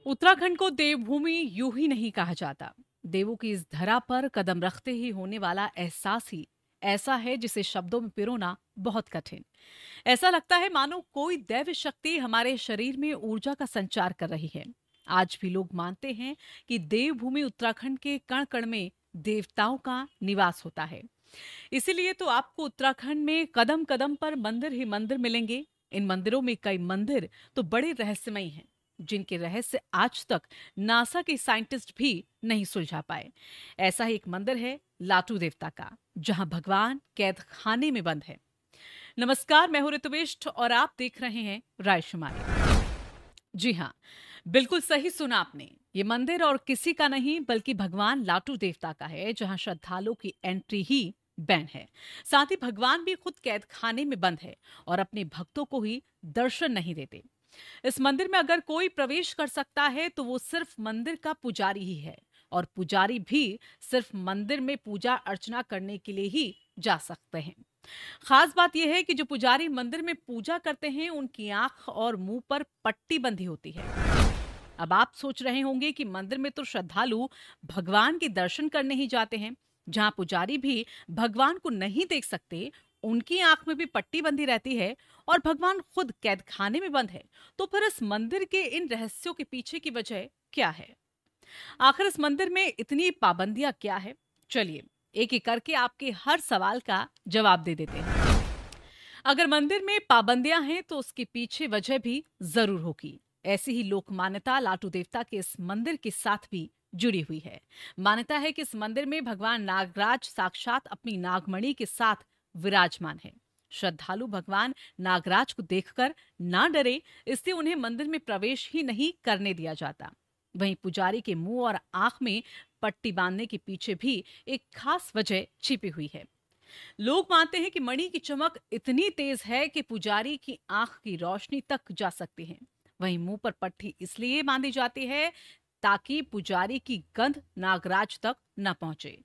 उत्तराखंड को देवभूमि यूं ही नहीं कहा जाता। देवों की इस धरा पर कदम रखते ही होने वाला एहसास ही ऐसा है जिसे शब्दों में पिरोना बहुत कठिन। ऐसा लगता है मानो कोई दैव शक्ति हमारे शरीर में ऊर्जा का संचार कर रही है। आज भी लोग मानते हैं कि देवभूमि उत्तराखंड के कण कण में देवताओं का निवास होता है। इसीलिए तो आपको उत्तराखंड में कदम कदम पर मंदिर ही मंदिर मिलेंगे। इन मंदिरों में कई मंदिर तो बड़े रहस्यमयी हैं, जिनके रहस्य आज तक नासा के साइंटिस्ट भी नहीं सुलझा पाए। ऐसा ही एक मंदिर है लाटू देवता का, जहां भगवान कैद खाने में बंद है। नमस्कार, मैं हूं ऋतुविष्ट और आप देख रहे हैं रायशुमारी। जी हाँ, बिल्कुल सही सुना आपने। ये मंदिर और किसी का नहीं बल्कि भगवान लाटू देवता का है, जहां श्रद्धालुओं की एंट्री ही बैन है। साथ ही भगवान भी खुद कैद खाने में बंद है और अपने भक्तों को ही दर्शन नहीं देते। इस मंदिर में अगर कोई प्रवेश कर सकता है तो वो सिर्फ मंदिर का पुजारी ही है, और पुजारी भी सिर्फ मंदिर में पूजा अर्चना करने के लिए ही जा सकते हैं। खास बात यह है कि जो पुजारी मंदिर में पूजा करते हैं उनकी आंख और मुंह पर पट्टी बंधी होती है। अब आप सोच रहे होंगे कि मंदिर में तो श्रद्धालु भगवान के दर्शन करने ही जाते हैं, जहां पुजारी भी भगवान को नहीं देख सकते, उनकी आंख में भी पट्टी बंधी रहती है और भगवान खुद कैद खाने में बंद है। तो फिर इस मंदिर के इन रहस्यों के पीछे की वजह क्या है? आखिर इस मंदिर में इतनी पाबंदियां क्या है? चलिए एक एक करके आपके हर सवाल का जवाब दे देते हैं। अगर मंदिर में पाबंदियां हैं तो उसके पीछे वजह भी जरूर होगी। ऐसी ही लोक मान्यता लाटू देवता के इस मंदिर के साथ भी जुड़ी हुई है। मान्यता है कि इस मंदिर में भगवान नागराज साक्षात अपनी नागमणि के साथ विराजमान है। श्रद्धालु भगवान नागराज को देखकर ना डरे, इसलिए उन्हें मंदिर में प्रवेश ही नहीं करने दिया जाता। वहीं पुजारी के मुंह और आंख में पट्टी बांधने के पीछे भी एक खास वजह छिपी हुई है। लोग मानते हैं कि मणि की चमक इतनी तेज है कि पुजारी की आंख की रोशनी तक जा सकती है। वहीं मुंह पर पट्टी इसलिए बांधी जाती है ताकि पुजारी की गंध नागराज तक न पहुंचे।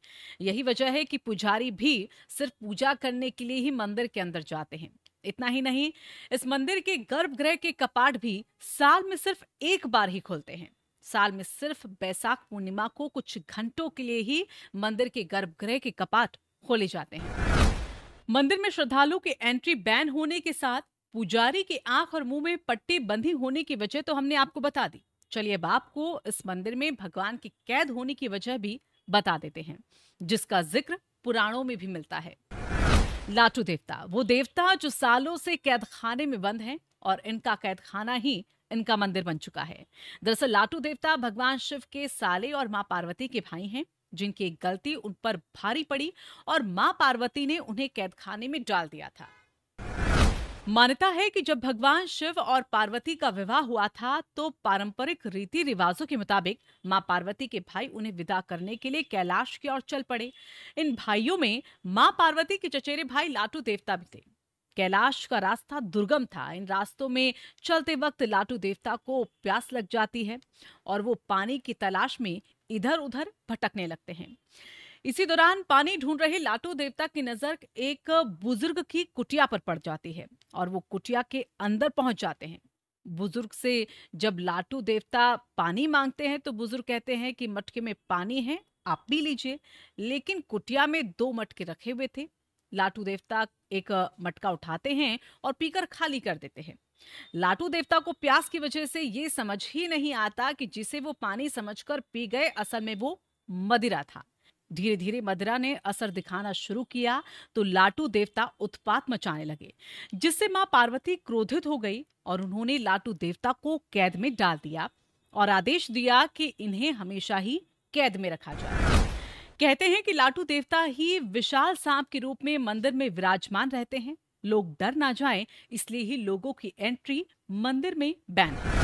यही वजह है कि पुजारी भी सिर्फ पूजा करने के लिए ही मंदिर के अंदर जाते हैं। इतना ही नहीं, इस मंदिर के गर्भगृह के कपाट भी साल में सिर्फ एक बार ही खुलते हैं। साल में सिर्फ बैसाख पूर्णिमा को कुछ घंटों के लिए ही मंदिर के गर्भगृह के कपाट खोले जाते हैं। मंदिर में श्रद्धालु की एंट्री बैन होने के साथ पुजारी की आंख और मुंह में पट्टी बंधी होने की वजह तो हमने आपको बता दी। चलिए अब आपको इस मंदिर में भगवान की कैद होने की वजह भी बता देते हैं, जिसका जिक्र पुराणों में भी मिलता है। लाटू देवता वो देवता जो सालों से कैद खाने में बंद हैं, और इनका कैद खाना ही इनका मंदिर बन चुका है। दरअसल लाटू देवता भगवान शिव के साले और मां पार्वती के भाई हैं, जिनकी एक गलती उन पर भारी पड़ी और मां पार्वती ने उन्हें कैद खाने में डाल दिया था। मान्यता है कि जब भगवान शिव और पार्वती का विवाह हुआ था तो पारंपरिक रीति रिवाजों के मुताबिक मां पार्वती के भाई उन्हें विदा करने के लिए कैलाश की ओर चल पड़े। इन भाइयों में मां पार्वती के चचेरे भाई लाटू देवता भी थे। कैलाश का रास्ता दुर्गम था। इन रास्तों में चलते वक्त लाटू देवता को प्यास लग जाती है और वो पानी की तलाश में इधर उधर भटकने लगते हैं। इसी दौरान पानी ढूंढ रहे लाटू देवता की नजर एक बुजुर्ग की कुटिया पर पड़ जाती है और वो कुटिया के अंदर पहुंच जाते हैं। बुजुर्ग से जब लाटू देवता पानी मांगते हैं तो बुजुर्ग कहते हैं कि मटके में पानी है, आप पी लीजिए। लेकिन कुटिया में 2 मटके रखे हुए थे। लाटू देवता एक मटका उठाते हैं और पीकर खाली कर देते हैं। लाटू देवता को प्यास की वजह से ये समझ ही नहीं आता कि जिसे वो पानी समझकर पी गए असल में वो मदिरा था। धीरे धीरे मदिरा ने असर दिखाना शुरू किया तो लाटू देवता उत्पात मचाने लगे, जिससे मां पार्वती क्रोधित हो गई और उन्होंने लाटू देवता को कैद में डाल दिया और आदेश दिया कि इन्हें हमेशा ही कैद में रखा जाए। कहते हैं कि लाटू देवता ही विशाल सांप के रूप में मंदिर में विराजमान रहते हैं। लोग डर ना जाएं, इसलिए ही लोगों की एंट्री मंदिर में बैन है।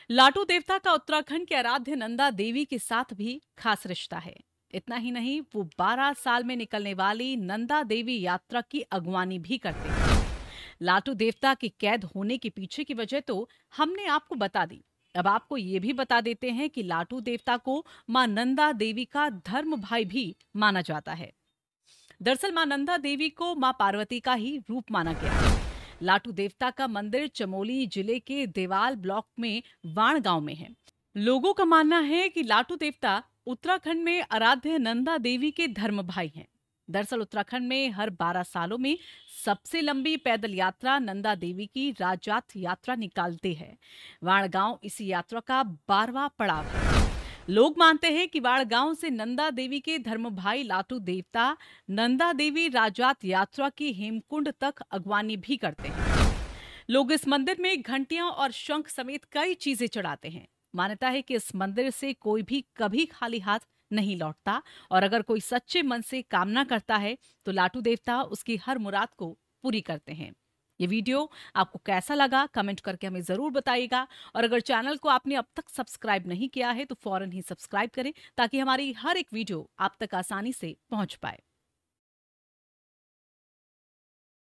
लाटू देवता का उत्तराखंड के आराध्य नंदा देवी के साथ भी खास रिश्ता है। इतना ही नहीं, वो 12 साल में निकलने वाली नंदा देवी यात्रा की अगवानी भी करते हैं। लाटू देवता की कैद होने के पीछे की वजह तो हमने आपको बता दी। अब आपको ये भी बता देते हैं कि लाटू देवता को मां नंदा देवी का धर्म भाई भी माना जाता है। दरअसल मां नंदा देवी को मां पार्वती का ही रूप माना गया है। लाटू देवता का मंदिर चमोली जिले के देवाल ब्लॉक में वाण गांव में है। लोगों का मानना है कि लाटू देवता उत्तराखंड में आराध्य नंदा देवी के धर्म भाई हैं। दरअसल उत्तराखंड में हर 12 सालों में सबसे लंबी पैदल यात्रा नंदा देवी की राजजात यात्रा निकालती है। वाण गांव इसी यात्रा का 12वां पड़ाव है। लोग मानते हैं कि वाड़ गांव से नंदा देवी के धर्म भाई लाटू देवता नंदा देवी राजजात यात्रा की हेमकुंड तक अगवानी भी करते हैं। लोग इस मंदिर में घंटियां और शंख समेत कई चीजें चढ़ाते हैं। मान्यता है कि इस मंदिर से कोई भी कभी खाली हाथ नहीं लौटता और अगर कोई सच्चे मन से कामना करता है तो लाटू देवता उसकी हर मुराद को पूरी करते हैं। ये वीडियो आपको कैसा लगा कमेंट करके हमें जरूर बताइएगा और अगर चैनल को आपने अब तक सब्सक्राइब नहीं किया है तो फौरन ही सब्सक्राइब करें ताकि हमारी हर एक वीडियो आप तक आसानी से पहुंच पाए।